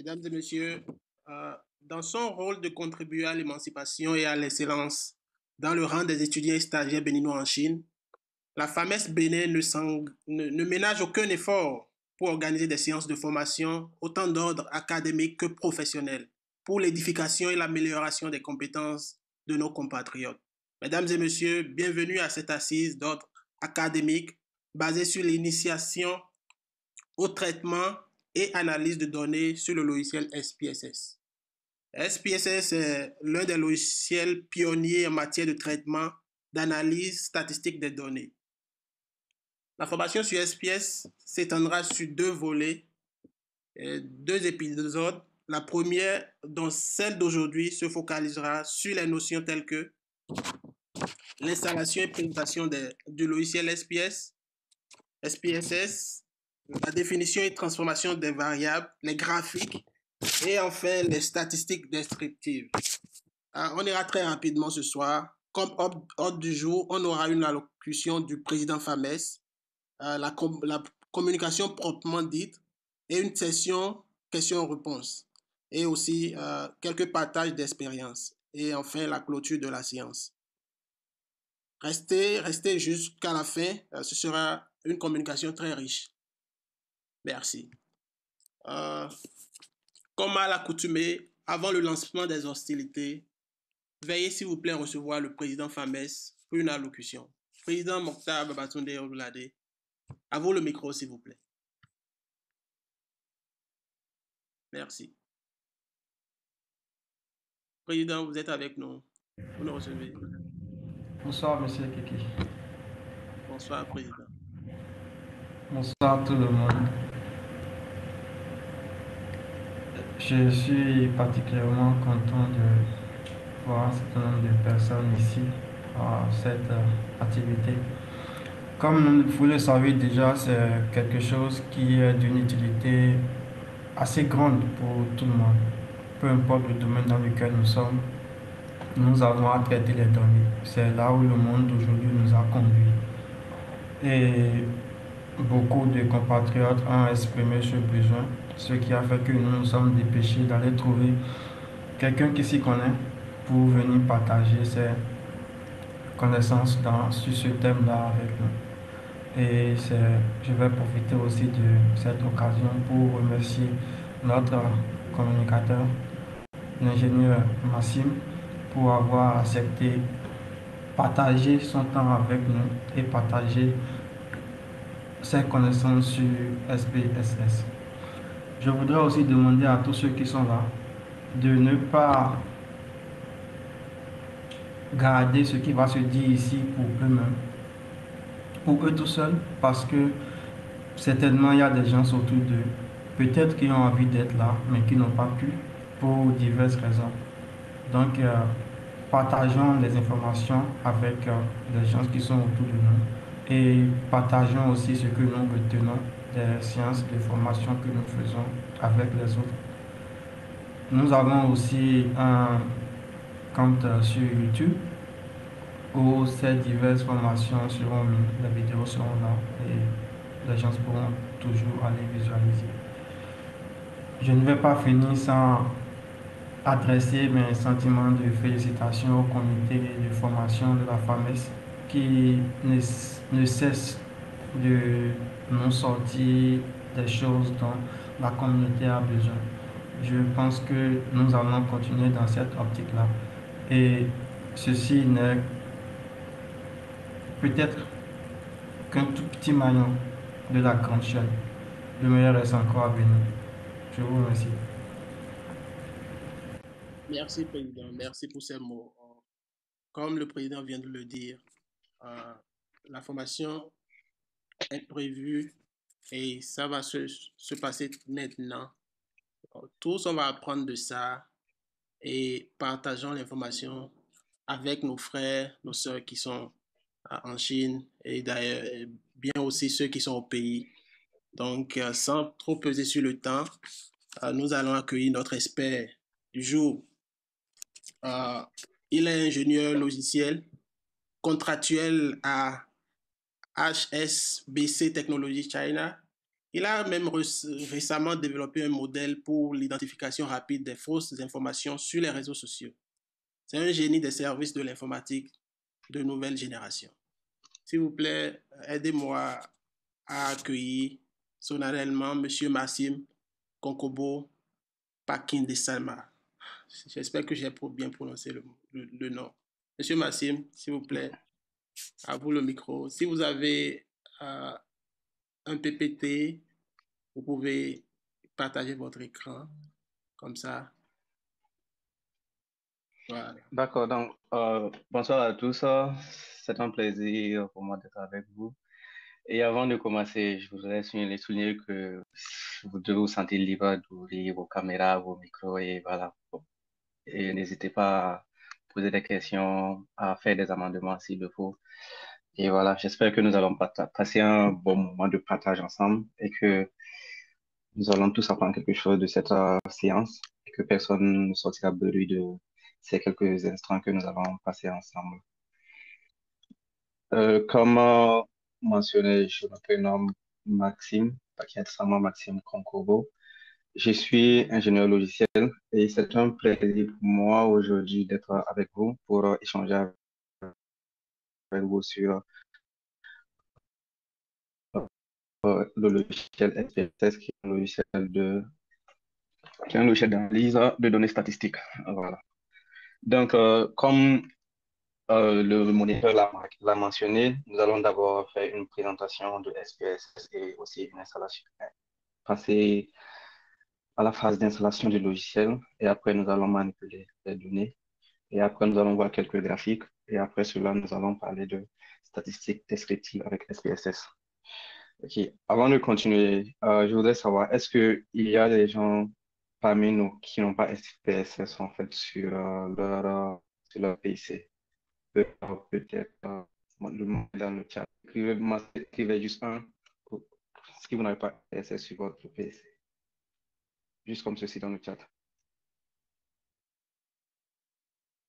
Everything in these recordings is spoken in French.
Mesdames et messieurs, dans son rôle de contribuer à l'émancipation et à l'excellence dans le rang des étudiants et stagiaires béninois en Chine, la FAMES Bénin ne ménage aucun effort pour organiser des séances de formation, autant d'ordre académique que professionnel, pour l'édification et l'amélioration des compétences de nos compatriotes. Mesdames et messieurs, bienvenue à cette assise d'ordre académique basée sur l'initiation au traitement et analyse de données sur le logiciel SPSS. SPSS est l'un des logiciels pionniers en matière de traitement, d'analyse statistique des données. La formation sur SPS s'étendra sur deux volets, deux épisodes. La première, dont celle d'aujourd'hui, se focalisera sur les notions telles que l'installation et présentation du logiciel SPSS, la définition et transformation des variables, les graphiques et enfin les statistiques descriptives. On ira très rapidement ce soir. Comme ordre du jour, on aura une allocution du président FAMES, la communication proprement dite et une session questions-réponses et aussi quelques partages d'expériences et enfin la clôture de la séance. Restez jusqu'à la fin, ce sera une communication très riche. Merci. Comme à l'accoutumée, avant le lancement des hostilités, veuillez s'il vous plaît recevoir le président FAMES pour une allocution. Président Mokhtar Babatunde Olulade, à vous le micro s'il vous plaît. Merci. Président, vous êtes avec nous. Vous nous recevez. Bonsoir, monsieur Kiki. Bonsoir, président. Bonsoir tout le monde. Je suis particulièrement content de voir un certain nombre de personnes ici à cette activité. Comme vous le savez déjà, c'est quelque chose qui est d'une utilité assez grande pour tout le monde. Peu importe le domaine dans lequel nous sommes, nous avons à traiter les données. C'est là où le monde d'aujourd'hui nous a conduits. Et beaucoup de compatriotes ont exprimé ce besoin, ce qui a fait que nous nous sommes dépêchés d'aller trouver quelqu'un qui s'y connaît pour venir partager ses connaissances sur ce thème-là avec nous. Et je vais profiter aussi de cette occasion pour remercier notre communicateur, l'ingénieur Massim, pour avoir accepté partager son temps avec nous et partager ses connaissances sur SPSS. Je voudrais aussi demander à tous ceux qui sont là de ne pas garder ce qui va se dire ici pour eux-mêmes, pour eux tout seuls, parce que certainement il y a des gens autour d'eux, peut-être qui ont envie d'être là, mais qui n'ont pas pu pour diverses raisons. Donc, partageons les informations avec les gens qui sont autour de nous et partageons aussi ce que nous retenons des séances de formation que nous faisons avec les autres. Nous avons aussi un compte sur YouTube où ces diverses formations seront mises, les vidéos seront là et les gens pourront toujours aller visualiser. Je ne vais pas finir sans adresser mes sentiments de félicitations au comité de formation de la FAMES qui ne cesse de nous sortir des choses dont la communauté a besoin. Je pense que nous allons continuer dans cette optique-là. Et ceci n'est peut-être qu'un tout petit maillon de la grande chaîne. Le meilleur reste encore à venir. Je vous remercie. Merci, président. Merci pour ces mots. Comme le président vient de le dire, la formation est prévue et ça va se passer maintenant. Tous, on va apprendre de ça et partageons l'information avec nos frères, nos sœurs qui sont en Chine et d'ailleurs bien aussi ceux qui sont au pays. Donc, sans trop peser sur le temps, nous allons accueillir notre expert du jour. Il est ingénieur logiciel, contractuel à HSBC Technologies China. Il a même récemment développé un modèle pour l'identification rapide des fausses informations sur les réseaux sociaux. C'est un génie des services de l'informatique de nouvelle génération. S'il vous plaît, aidez-moi à accueillir solennellement M. Massim Konkobo Pakin de Salma. J'espère que j'ai bien prononcé le nom. Monsieur Massim, s'il vous plaît, à vous le micro. Si vous avez un PPT, vous pouvez partager votre écran comme ça. Voilà. D'accord, donc bonsoir à tous. C'est un plaisir pour moi d'être avec vous. Et avant de commencer, je voudrais souligner que vous devez vous sentir libre d'ouvrir vos caméras, vos micros et voilà. Et n'hésitez pas à poser des questions, à faire des amendements s'il le faut. Et voilà, j'espère que nous allons passer un bon moment de partage ensemble et que nous allons tous apprendre quelque chose de cette séance et que personne ne sortira brûlé de ces quelques instants que nous allons passer ensemble. Comme mentionné, je me prénomme Maxime, Pakiatsama Maxime Konkobo. Je suis ingénieur logiciel et c'est un plaisir pour moi aujourd'hui d'être avec vous pour échanger avec vous sur le logiciel SPSS, qui est un logiciel d'analyse de données statistiques. Voilà. Donc, comme le moniteur l'a mentionné, nous allons d'abord faire une présentation de SPSS et aussi une installation, passer à la phase d'installation du logiciel et après nous allons manipuler les données et après nous allons voir quelques graphiques et après cela nous allons parler de statistiques descriptives avec SPSS. Ok. Avant de continuer, je voudrais savoir, est-ce qu'il y a des gens parmi nous qui n'ont pas SPSS en fait sur leur PC? Peut-être le monde dans le chat. Écrivez juste un si vous n'avez pas SPSS sur votre PC. Juste comme ceci dans le chat.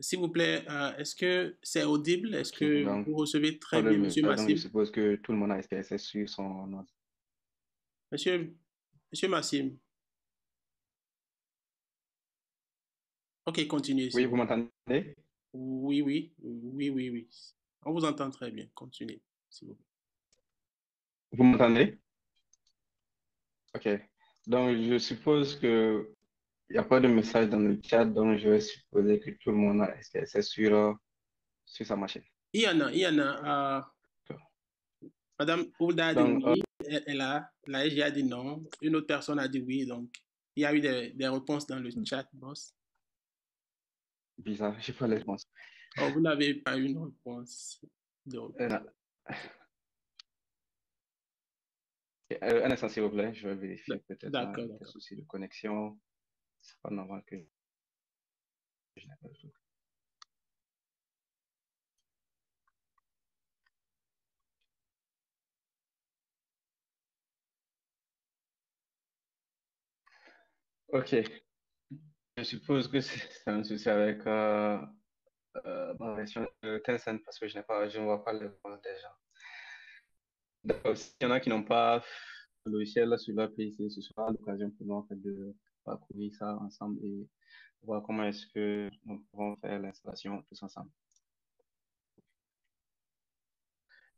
S'il vous plaît, est-ce que c'est audible? Est-ce Ok, que donc, vous recevez pas très de bien, Monsieur mieux. Donc, je Massim? suppose que tout le monde a SPSS sur son ordre. Monsieur, Monsieur Massim. Ok, continuez, Oui, s'il vous vous plaît. m'entendez? Oui, oui, oui, oui, oui. On vous entend très bien. Continuez, s'il vous plaît. Vous m'entendez? Ok. Donc, je suppose que il n'y a pas de message dans le chat, donc je vais supposer que tout le monde a SPSS sur sa machine. Il y en a. Madame Oulda a dit Donc, oui, la SG a dit non. Une autre personne a dit oui, donc il y a eu des réponses dans le chat, boss. bizarre, j'ai pas les réponses. Oh, vous n'avez pas eu une réponse. Donc, Euh, un instant, s'il vous plaît, je vais vérifier peut-être d'accord, des d'accord. soucis de connexion. C'est pas normal que je n'ai pas le tout. Ok, je suppose que c'est un souci avec ma version de Tencent parce que je ne vois pas les réponses des gens. Donc, s'il y en a qui n'ont pas le logiciel sur leur PC, ce sera l'occasion pour nous en fait, de parcourir ça ensemble et voir comment est-ce que nous pouvons faire l'installation tous ensemble.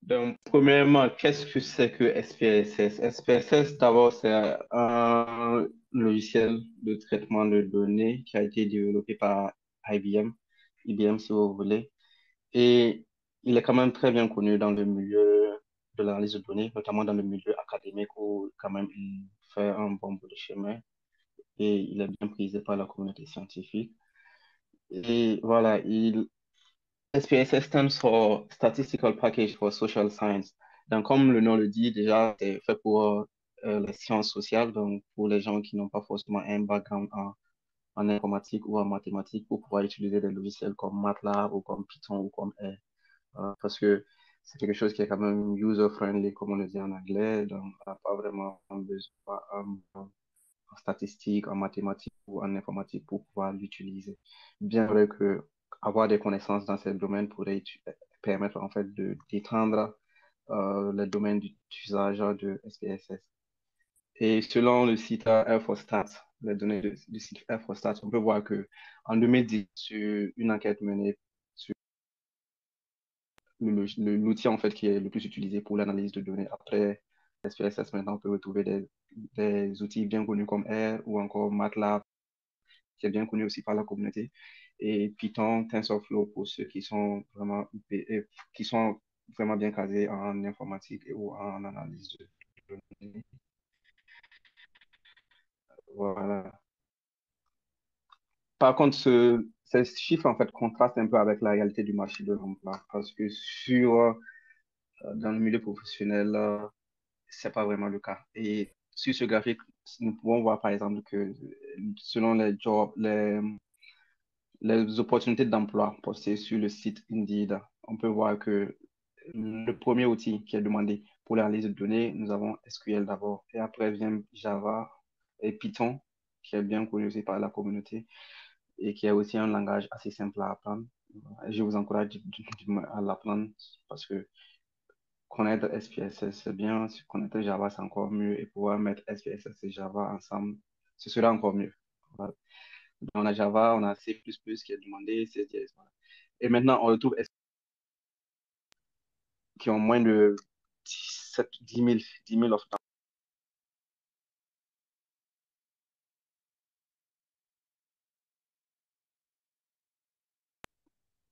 Donc, premièrement, qu'est-ce que c'est que SPSS? SPSS, d'abord, c'est un logiciel de traitement de données qui a été développé par IBM, IBM si vous voulez. Et il est quand même très bien connu dans le milieu de l'analyse de données, notamment dans le milieu académique où quand même il fait un bon bout de chemin et il est bien prisé par la communauté scientifique. Et voilà, SPSS stands for Statistical Package for Social Science. Donc, comme le nom le dit, déjà, c'est fait pour les sciences sociales, donc pour les gens qui n'ont pas forcément un background en informatique ou en mathématiques pour pouvoir utiliser des logiciels comme MATLAB ou comme Python ou comme R. Parce que c'est quelque chose qui est quand même user-friendly, comme on le dit en anglais, donc on n'a pas vraiment besoin en statistique, en mathématiques ou en informatique pour pouvoir l'utiliser. Bien vrai que avoir des connaissances dans ces domaines pourrait permettre en fait de, d'étendre les domaines d'usage de SPSS. Et selon le site Air for Stats, les données du site Air for Stats, on peut voir que en 2010, sur une enquête menée sur l'outil en fait qui est le plus utilisé pour l'analyse de données après SPSS, maintenant on peut retrouver des outils bien connus comme R ou encore MATLAB, qui est bien connu aussi par la communauté, et Python, TensorFlow pour ceux qui sont vraiment bien casés en informatique ou en analyse de données. Voilà. Par contre, ces chiffres, en fait, contrastent un peu avec la réalité du marché de l'emploi parce que dans le milieu professionnel, c'est pas vraiment le cas. Et sur ce graphique, nous pouvons voir, par exemple, que selon les opportunités d'emploi postées sur le site Indeed, on peut voir que le premier outil qui est demandé pour l'analyse de données, nous avons SQL d'abord, et après vient Java et Python, qui est bien connu aussi par la communauté et qui est aussi un langage assez simple à apprendre. Je vous encourage à l'apprendre parce que connaître SPSS, c'est bien, connaître Java, c'est encore mieux, et pouvoir mettre SPSS et Java ensemble, ce sera encore mieux. Voilà. Donc, on a Java, on a C++ qui est demandé, CSS, voilà. Et maintenant, on retrouve qui ont moins de 10 000 offres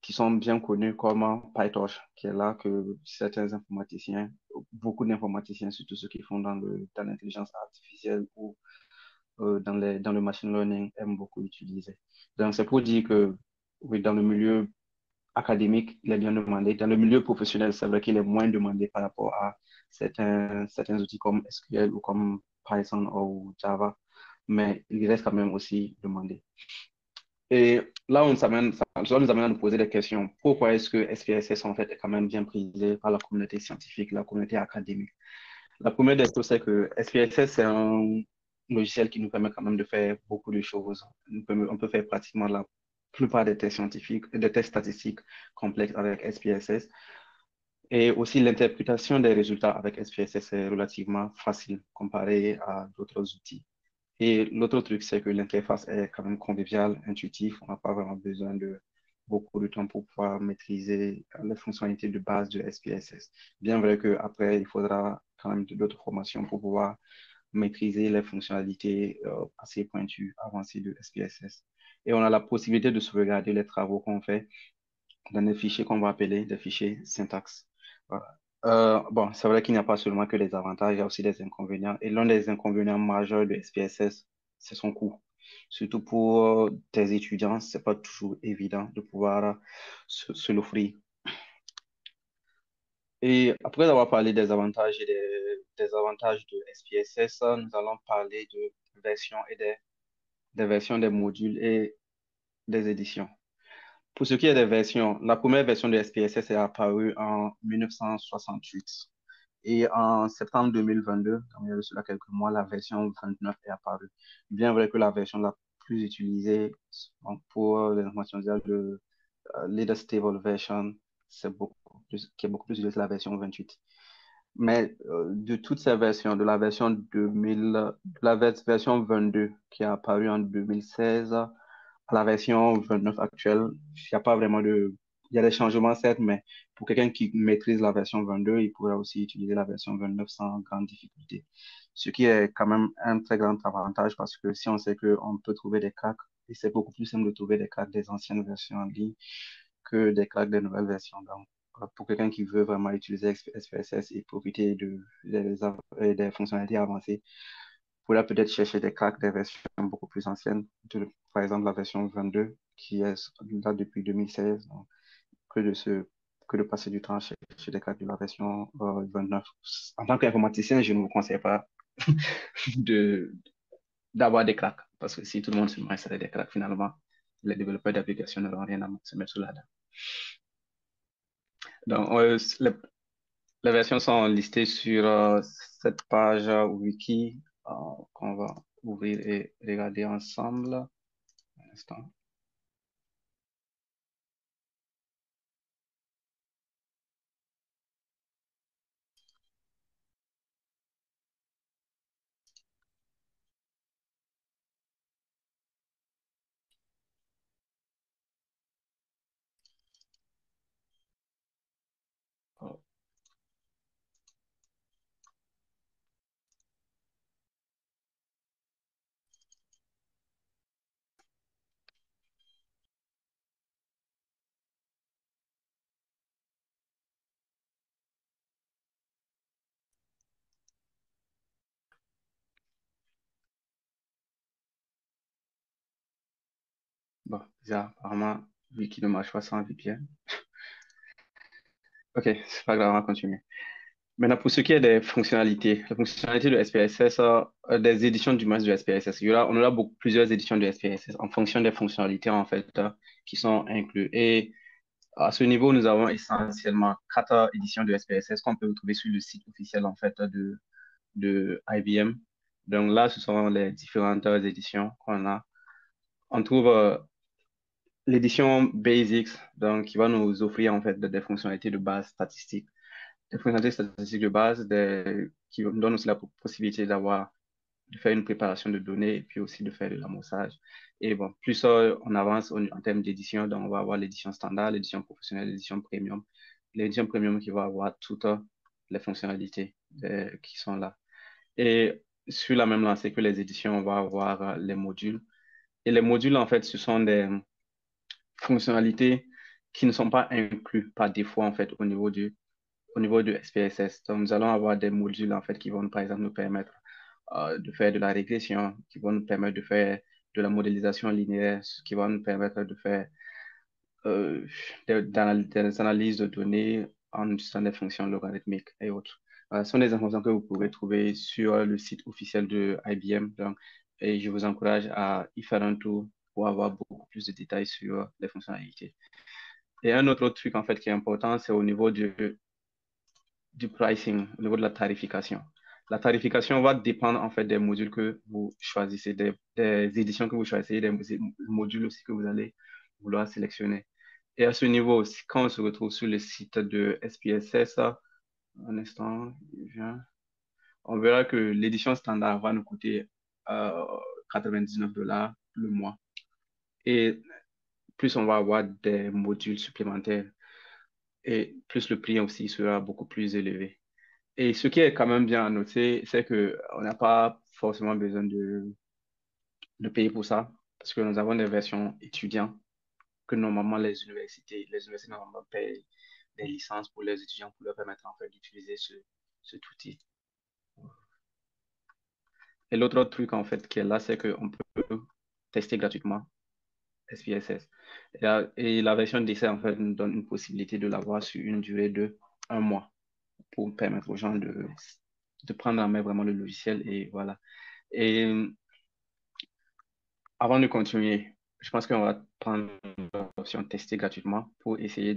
qui sont bien connus comme PyTorch, qui est là que certains informaticiens, beaucoup d'informaticiens, surtout ceux qui font dans l'intelligence artificielle ou dans le machine learning, aiment beaucoup utiliser. Donc, c'est pour dire que oui, dans le milieu académique, il est bien demandé. Dans le milieu professionnel, c'est vrai qu'il est moins demandé par rapport à certains outils comme SQL ou comme Python ou Java, mais il reste quand même aussi demandé. Et là, ça nous amène à nous poser des questions. Pourquoi est-ce que SPSS, en fait, est quand même bien prisé par la communauté scientifique, la communauté académique? La première des choses, c'est que SPSS, c'est un logiciel qui nous permet quand même de faire beaucoup de choses. On peut faire pratiquement la plupart des tests scientifiques, des tests statistiques complexes avec SPSS. Et aussi, l'interprétation des résultats avec SPSS est relativement facile comparé à d'autres outils. Et l'autre truc, c'est que l'interface est quand même conviviale, intuitive. On n'a pas vraiment besoin de beaucoup de temps pour pouvoir maîtriser les fonctionnalités de base de SPSS. Bien vrai qu'après, il faudra quand même d'autres formations pour pouvoir maîtriser les fonctionnalités assez pointues, avancées de SPSS. Et on a la possibilité de sauvegarder les travaux qu'on fait dans des fichiers qu'on va appeler des fichiers syntaxe. Voilà. Bon, c'est vrai qu'il n'y a pas seulement que des avantages, il y a aussi des inconvénients. Et l'un des inconvénients majeurs de SPSS, c'est son coût. Surtout pour des étudiants, c'est pas toujours évident de pouvoir se l'offrir. Et après avoir parlé des avantages et des avantages de SPSS, nous allons parler de versions et des versions des modules et des éditions. Pour ce qui est des versions, la première version de SPSS est apparue en 1968. Et en septembre 2022, donc il y a de cela quelques mois, la version 29 est apparue. Bien vrai que la version la plus utilisée donc pour les informations de Latest Stable Version, qui est beaucoup plus utilisée, c'est la version 28. Mais de toutes ces versions, de la version 2000, de la version 22 qui est apparue en 2016 à la version 29 actuelle, il n'y a pas vraiment de... Il y a des changements, certes, mais pour quelqu'un qui maîtrise la version 22, il pourra aussi utiliser la version 29 sans grande difficulté. Ce qui est quand même un très grand avantage parce que si on sait qu'on peut trouver des cracks, et c'est beaucoup plus simple de trouver des cracks des anciennes versions en ligne que des cracks des nouvelles versions. Donc, pour quelqu'un qui veut vraiment utiliser SPSS et profiter des fonctionnalités avancées, pourra peut-être chercher des cracks des versions beaucoup plus anciennes, par exemple la version 22 qui est là depuis 2016, donc, que de passer du temps à chercher des cracks de la version 29. En tant qu'informaticien, je ne vous conseille pas de d'avoir des cracks, parce que si tout le monde se met à installer des cracks, finalement, les développeurs d'applications n'auront rien à se mettre sous la dent. Donc, les versions sont listées sur cette page wiki qu'on va ouvrir et regarder ensemble. Un instant. Bon, bizarre, apparemment, vu qu'il ne marche pas sans VPN. Ok, c'est pas grave, on va continuer. Maintenant, pour ce qui est des fonctionnalités, les fonctionnalités de SPSS, des éditions du moins de SPSS, on aura plusieurs éditions de SPSS en fonction des fonctionnalités en fait qui sont incluses. Et à ce niveau, nous avons essentiellement quatre éditions de SPSS qu'on peut retrouver sur le site officiel en fait de IBM. Donc là, ce sont les différentes éditions qu'on a. On trouve l'édition Basics, donc qui va nous offrir en fait des fonctionnalités de base statistiques, des fonctionnalités statistiques de base, qui nous donnent aussi la possibilité de faire une préparation de données et puis aussi de faire de l'amorçage. Et bon, plus on avance en termes d'édition, donc on va avoir l'édition standard, l'édition professionnelle, l'édition premium. L'édition premium qui va avoir toutes les fonctionnalités qui sont là. Et sur la même lancée que les éditions, on va avoir les modules. Et les modules, en fait, ce sont des fonctionnalités qui ne sont pas incluses par défaut, en fait, au niveau du SPSS. Donc, nous allons avoir des modules, en fait, qui vont, par exemple, nous permettre de faire de la régression, qui vont nous permettre de faire de la modélisation linéaire, qui vont nous permettre de faire euh, des analyses de données en utilisant des fonctions logarithmiques et autres. Ce sont des informations que vous pourrez trouver sur le site officiel de IBM. Donc, et je vous encourage à y faire un tour pour avoir beaucoup plus de détails sur les fonctionnalités. Et un autre truc, en fait, qui est important, c'est au niveau du pricing, au niveau de la tarification. La tarification va dépendre, en fait, des modules que vous choisissez, des éditions que vous choisissez, des modules aussi que vous allez vouloir sélectionner. Et à ce niveau, quand on se retrouve sur le site de SPSS, un instant, on verra que l'édition standard va nous coûter euh, 99 $ le mois. Et plus on va avoir des modules supplémentaires, et plus le prix aussi sera beaucoup plus élevé. Et ce qui est quand même bien à noter, c'est qu'on n'a pas forcément besoin de payer pour ça, parce que nous avons des versions étudiantes que normalement les universités normalement payent des licences pour les étudiants pour leur permettre en fait d'utiliser cet outil. Et l'autre truc en fait qui est là, c'est qu'on peut tester gratuitement SPSS. Et la version d'essai en fait nous donne une possibilité de l'avoir sur une durée de un mois pour permettre aux gens de prendre en main vraiment le logiciel et voilà. Et avant de continuer, je pense qu'on va prendre l'option tester gratuitement pour essayer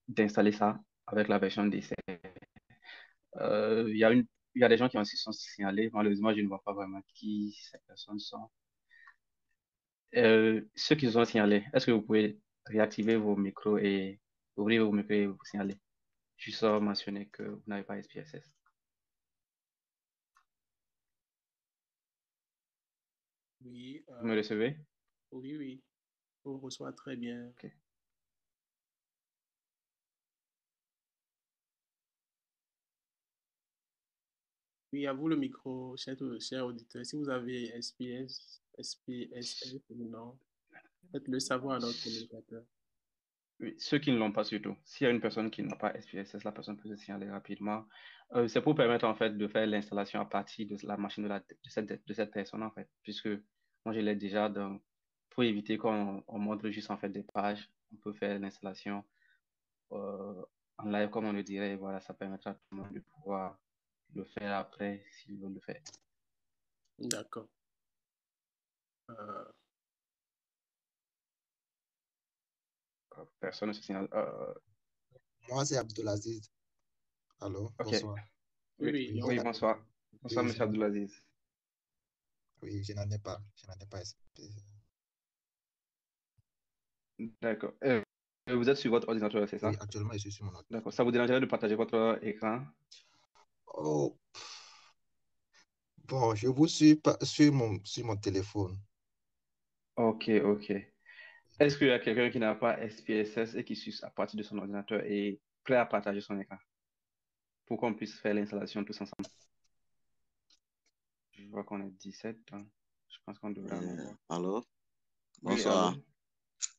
d'installer ça avec la version d'essai. Il y a il y a des gens qui se sont signalés. Malheureusement, je ne vois pas vraiment qui ces personnes sont. Ceux qui se sont signalés, est-ce que vous pouvez réactiver vos micros et ouvrir vos micros et vous signaler? Juste mentionner que vous n'avez pas SPSS. Oui, Vous me recevez? oui, oui, on reçoit très bien. Ok. Oui, à vous le micro, cher auditeur. Si vous avez SPSS ou non, faites-le savoir à notre communicateur. Oui, ceux qui ne l'ont pas surtout. S'il y a une personne qui n'a pas SPSS, la personne peut se signaler rapidement. C'est pour permettre en fait de faire l'installation à partir de la machine de cette personne en fait, puisque moi je l'ai déjà, donc pour éviter qu'on montre juste en fait des pages, on peut faire l'installation euh, en live comme on le dirait, et voilà, ça permettra à tout le monde de pouvoir le faire après s'il veut le faire. D'accord. Euh, Personne ne se signale. Moi, c'est Abdelaziz. Allô, Ok. bonsoir. oui, Oui, oui, Oui, oui, bonsoir. Bonsoir, oui, monsieur Abdelaziz. oui, je n'en ai pas. Je n'en ai pas expliqué. D'accord. Vous êtes sur votre ordinateur, c'est Oui, ça? actuellement, je suis sur mon ordinateur. D'accord. Ça vous dérangerait de partager votre écran? Oh, bon, je vous suis pas sur mon téléphone. Ok, ok. Est-ce qu'il y a quelqu'un qui n'a pas SPSS et qui suit à partir de son ordinateur et prêt à partager son écran pour qu'on puisse faire l'installation tous ensemble? Je vois qu'on est 17, donc je pense qu'on devrait en avoir. Allô, Oui, bonsoir. allô?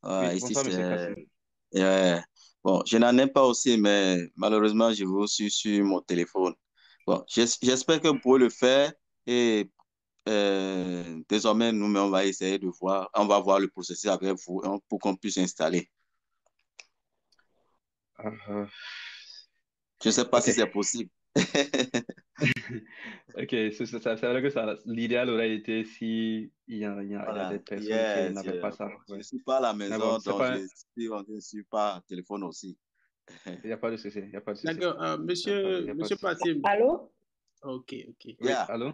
Oui, Ici bonsoir, monsieur c'est. Kassim. Bon, je n'en ai pas aussi, mais malheureusement, je vous suis sur mon téléphone. Bon, j'espère que vous pouvez le faire et désormais, nous, on va essayer de voir, on va voir le processus avec vous hein, pour qu'on puisse installer. Euh, Je ne sais pas ok. si c'est possible. Ok, c'est vrai que l'idéal aurait été si il y a Voilà. des personnes qui Yes, n'avaient pas ça. je Ouais. ne suis pas à la Mais bon, maison, c'est donc pas, je ne suis pas au téléphone aussi. il n'y a pas de souci, il n'y a pas de souci. D'accord. Il y a pas de Monsieur souci. Patim. Allô? Ok, ok. Oui, Yeah. allô?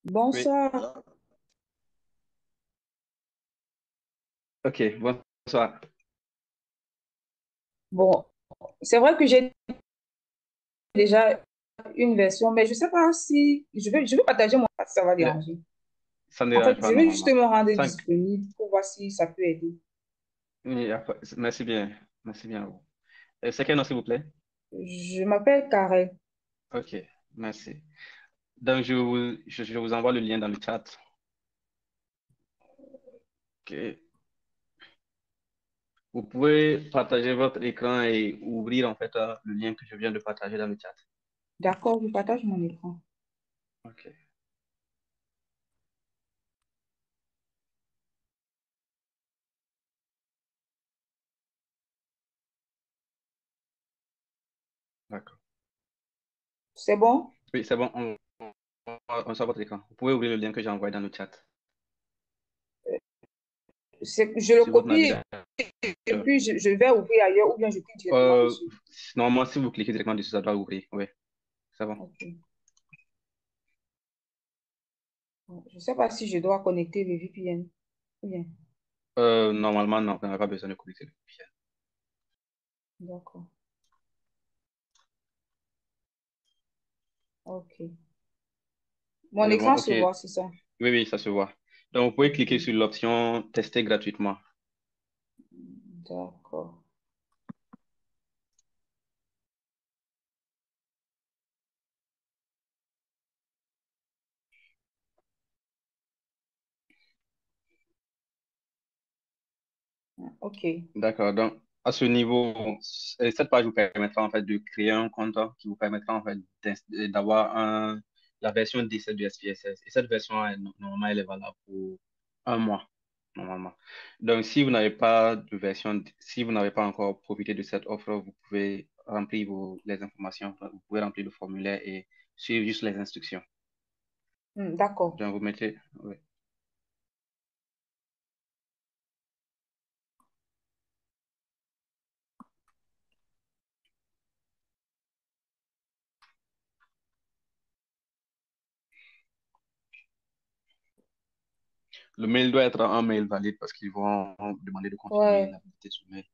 Oui, Bonsoir. Alors, ok, bonsoir. Bon, c'est vrai que j'ai déjà une version, mais je ne sais pas si je veux partager mon si ça va Il- déranger. Ça ne En fait, dérange pas je vais juste normalement. me rendre Cinq. disponible pour voir si ça peut aider. Il y a pas- Merci bien. Merci bien à vous. C'est quel nom, s'il vous plaît? Je m'appelle Karel. Ok, merci. Donc, je vous envoie le lien dans le chat. Ok. Vous pouvez partager votre écran et ouvrir en fait le lien que je viens de partager dans le chat. D'accord, je partage mon écran. Ok, d'accord. C'est bon? Oui, c'est bon, on sort votre écran. Vous pouvez ouvrir le lien que j'ai envoyé dans le chat. Je le Sur votre copie navigateur. et puis je vais ouvrir ailleurs ou bien je clique directement Euh, dessus. Normalement, si vous cliquez directement dessus, ça doit ouvrir. Oui, c'est bon. Ok. Bon, je ne sais pas si je dois connecter le VPN. Ou bien, Normalement, non, on n'a pas besoin de connecter le VPN. d'accord. Ok. Mon Bon, écran ok. se voit, c'est ça? Oui, oui, ça se voit. Donc, vous pouvez Ok. cliquer sur l'option tester gratuitement. D'accord. Ok. D'accord. Donc, à ce niveau, cette page vous permettra en fait de créer un compte qui vous permettra en fait d'avoir la version 17 du SPSS. Et cette version, normalement, elle est valable pour un mois, normalement. Donc, si vous n'avez pas de version, si vous n'avez pas encore profité de cette offre, vous pouvez remplir les informations, vous pouvez remplir le formulaire et suivre juste les instructions. D'accord. Donc, vous mettez, oui. Le mail doit être un mail valide parce qu'ils vont demander de confirmer Ouais. la validité du mail.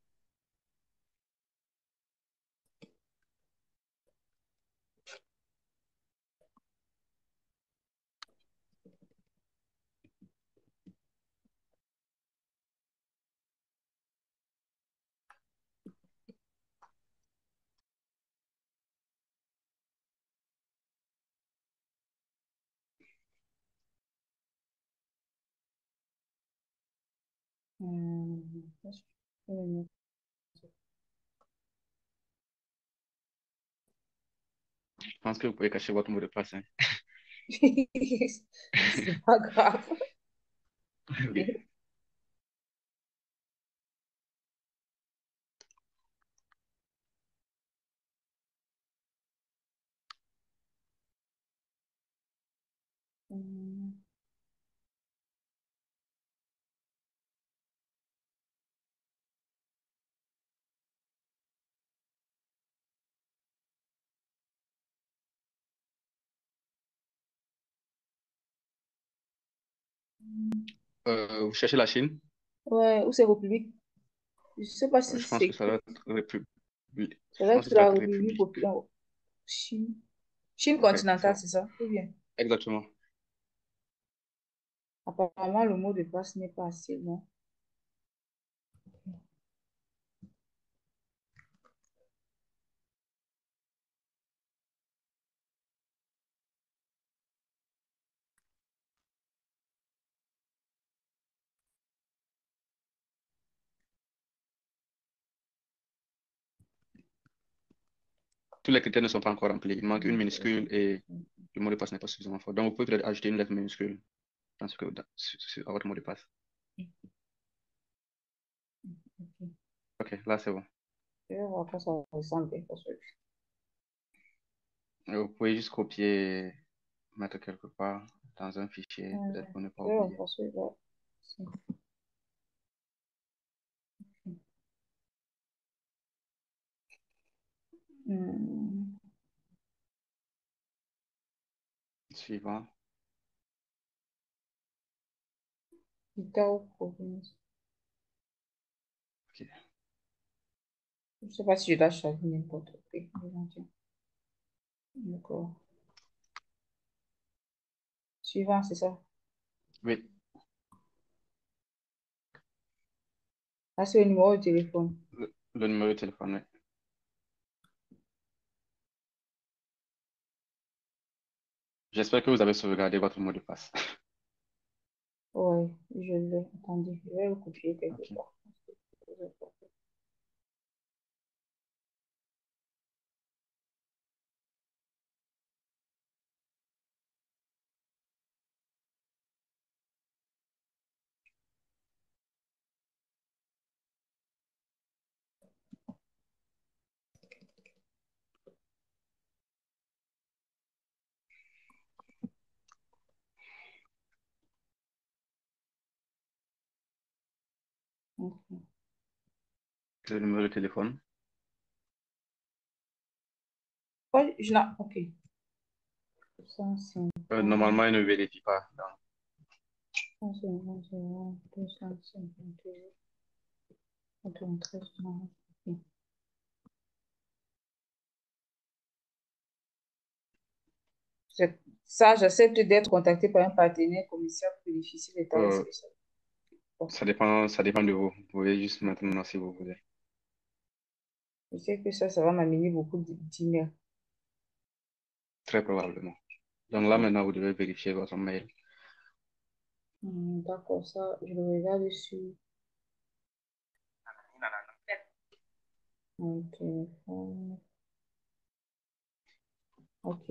Hmm. Hmm. Je pense que vous pouvez cacher votre mot de passe, hein. C'est pas grave. Ok. Hmm. Vous cherchez la Chine? Ouais, ou c'est République. Je sais pas si Je pense que c'est ça doit être République. ça Je doit pense être que ça doit la être République République. populaire. Chine. Chine Ok, c'est continentale, bon. c'est ça? Ou bien? Exactement. Apparemment, le mot de passe n'est pas assez long. tous les critères ne sont pas encore remplis. Il manque une minuscule et le mot de passe n'est pas suffisamment fort. Donc, vous pouvez peut-être ajouter une lettre minuscule à votre mot de passe. OK, là, c'est bon. Je vais voir quand ça ressemble bien, parce que Vous pouvez juste copier, mettre quelque part dans un fichier, peut-être pour ne pas je vais voir oublier. parce que là, c'est- Hmm, Suivant. État ou province. OK. Je ne sais pas si je dois choisir n'importe quoi. D'accord. Suivant, c'est ça. Oui, Là, c'est le numéro de téléphone. le numéro de téléphone, oui. J'espère que vous avez sauvegardé votre mot de passe. Oui, je l'ai. Attendez, je vais le copier quelque OK. part. Ok. Le numéro de téléphone. Ouais, ok. 150, Normalement, il ne vérifie pas. Donc, 151, 252, 93, non. Ok. Ça, j'accepte d'être contacté par un partenaire commercial pour bénéficier des tarifs euh, spéciaux. Bon, ça dépend de vous. Vous pouvez juste maintenant si vous voulez. je sais que ça va m'amener beaucoup d'emails. Très probablement. Donc là, maintenant, vous devez vérifier votre mail. D'accord, ça, je le regarde sur mon téléphone. Ok.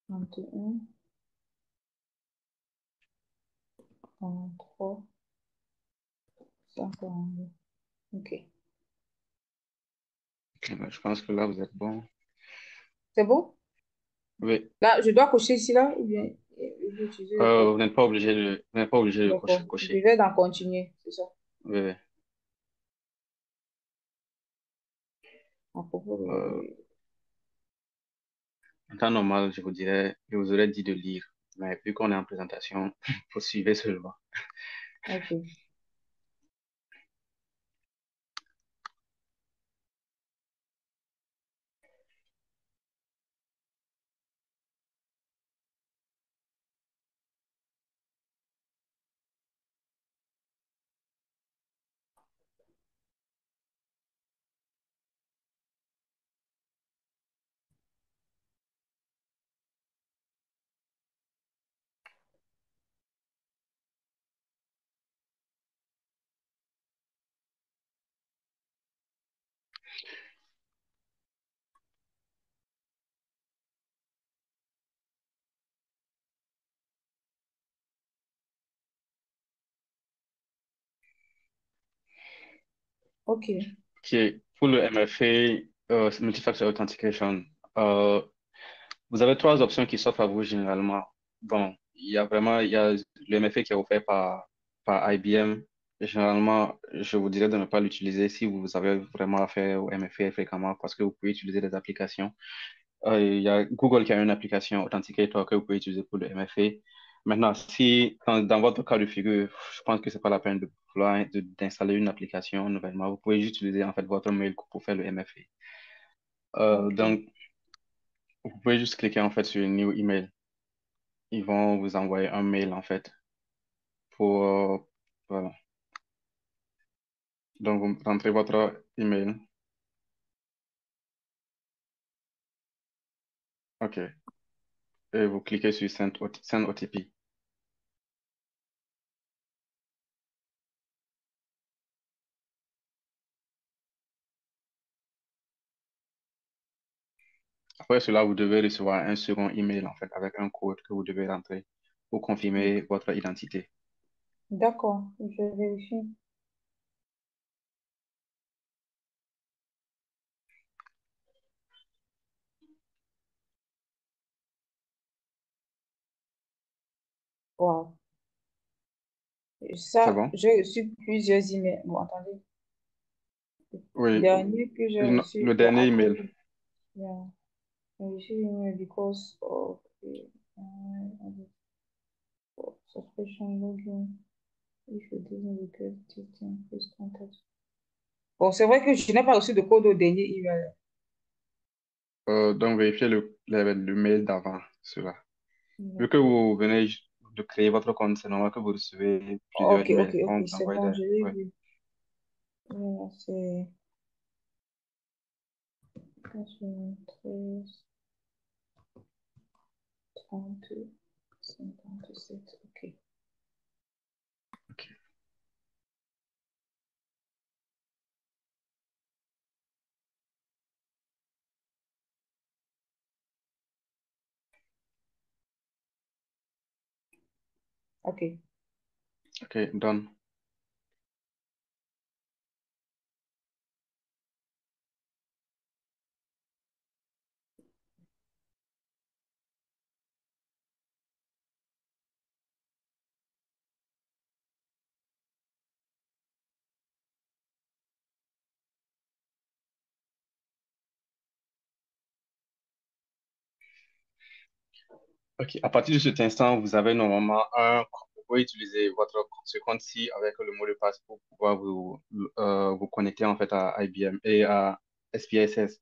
31, 43, 142. Ok. Je pense que là, vous êtes bon. C'est bon? Oui. Là, je dois cocher ici, là, ou bien je vais utiliser le code. Vous n'êtes pas obligé de D'accord. Je cocher. vais dans continuer, c'est ça. Oui, oui. À propos Euh, de... en temps normal, je vous aurais dit de lire. Mais vu qu'on est en présentation, il faut suivre seulement. Ok. Ok. OK. Pour le MFA, Multifactor Authentication, euh, vous avez trois options qui s'offrent à vous généralement. Bon, il y a le MFA qui est offert par IBM. Généralement, je vous dirais de ne pas l'utiliser si vous avez vraiment affaire au MFA fréquemment parce que vous pouvez utiliser des applications. Il y a Google qui a une application Authenticator que vous pouvez utiliser pour le MFA. Maintenant, si dans votre cas de figure, je pense que c'est pas la peine de vouloir d'installer une application nouvellement. Vous pouvez juste utiliser en fait votre mail pour faire le MFA. Ok. Donc, vous pouvez juste cliquer en fait sur New Email. Ils vont vous envoyer un mail en fait pour voilà. Donc, vous rentrez votre email. OK. Et vous cliquez sur Send OTP. Après cela, vous devez recevoir un second email, en fait, avec un code que vous devez rentrer pour confirmer votre identité. D'accord, je vérifie. Wow. C'est Ça, bon? j'ai reçu plusieurs emails. Bon, attendez. Le Oui, dernier que j'ai reçu, le il y a dernier email. yeah, I received email because of the subscription login. If you didn't request it, then please contact. Bon, c'est vrai que je n'ai pas reçu de code au dernier email. Donc, vérifiez le mail d'avant, cela. Vu que D'accord. vous venez de créer votre compte, c'est normal que vous recevez plusieurs Ok, emails. On ok, vous c'est envoie bon, des... je l'ai Ouais. vu. Voilà, c'est 93, 30, 57, ok. Ok. Ok. Ok, done. Ok, à partir de cet instant, vous avez normalement vous pouvez utiliser ce compte-ci avec le mot de passe pour pouvoir vous connecter en fait à IBM et à SPSS.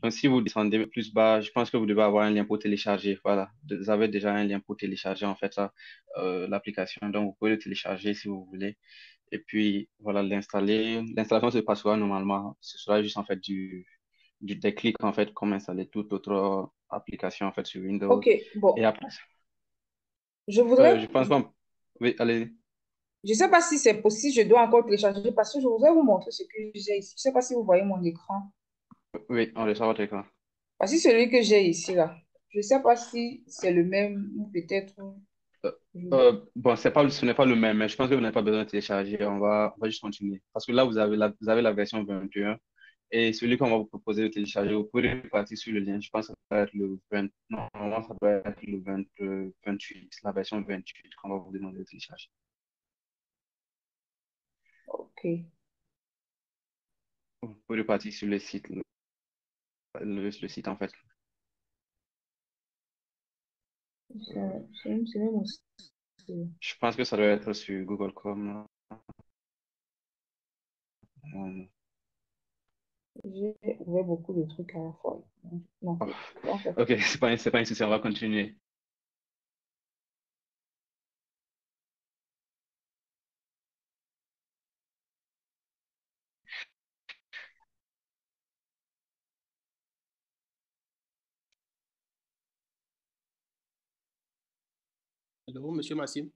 Donc, si vous descendez plus bas, je pense que vous devez avoir un lien pour télécharger. Voilà, vous avez déjà un lien pour télécharger en fait l'application. Donc, vous pouvez le télécharger si vous voulez. Et puis, voilà, l'installer. L'installation se passera normalement. Ce sera juste en fait des clics en fait comme installer toute autre application en fait sur Windows. Ok, bon. Et après, Je voudrais, je pense qu'on... Oui, allez. je ne sais pas si c'est possible, je dois encore télécharger parce que je voudrais vous montrer ce que j'ai ici. Je ne sais pas si vous voyez mon écran. Oui, on ressort votre écran. Voici celui que j'ai ici, là. Je ne sais pas si c'est le même ou peut-être. Euh, je- bon, ce n'est pas le même, mais je pense que vous n'avez pas besoin de télécharger. On va juste continuer. Parce que là, vous avez la version 21 et celui qu'on va vous proposer de télécharger, vous pouvez partir sur le lien. Je pense que ça va être le 20, non, normalement, ça doit être le 20, 28, la version 28 qu'on va vous demander de télécharger. Ok. Vous pouvez partir sur le site, le site en fait. C'est même aussi. Je pense que ça doit être sur Google Chrome. Euh, J'ai ouvert beaucoup de trucs à la fois. Non, oh, en fait. ok, c'est pas un souci, on va continuer. Allô, Monsieur Massim?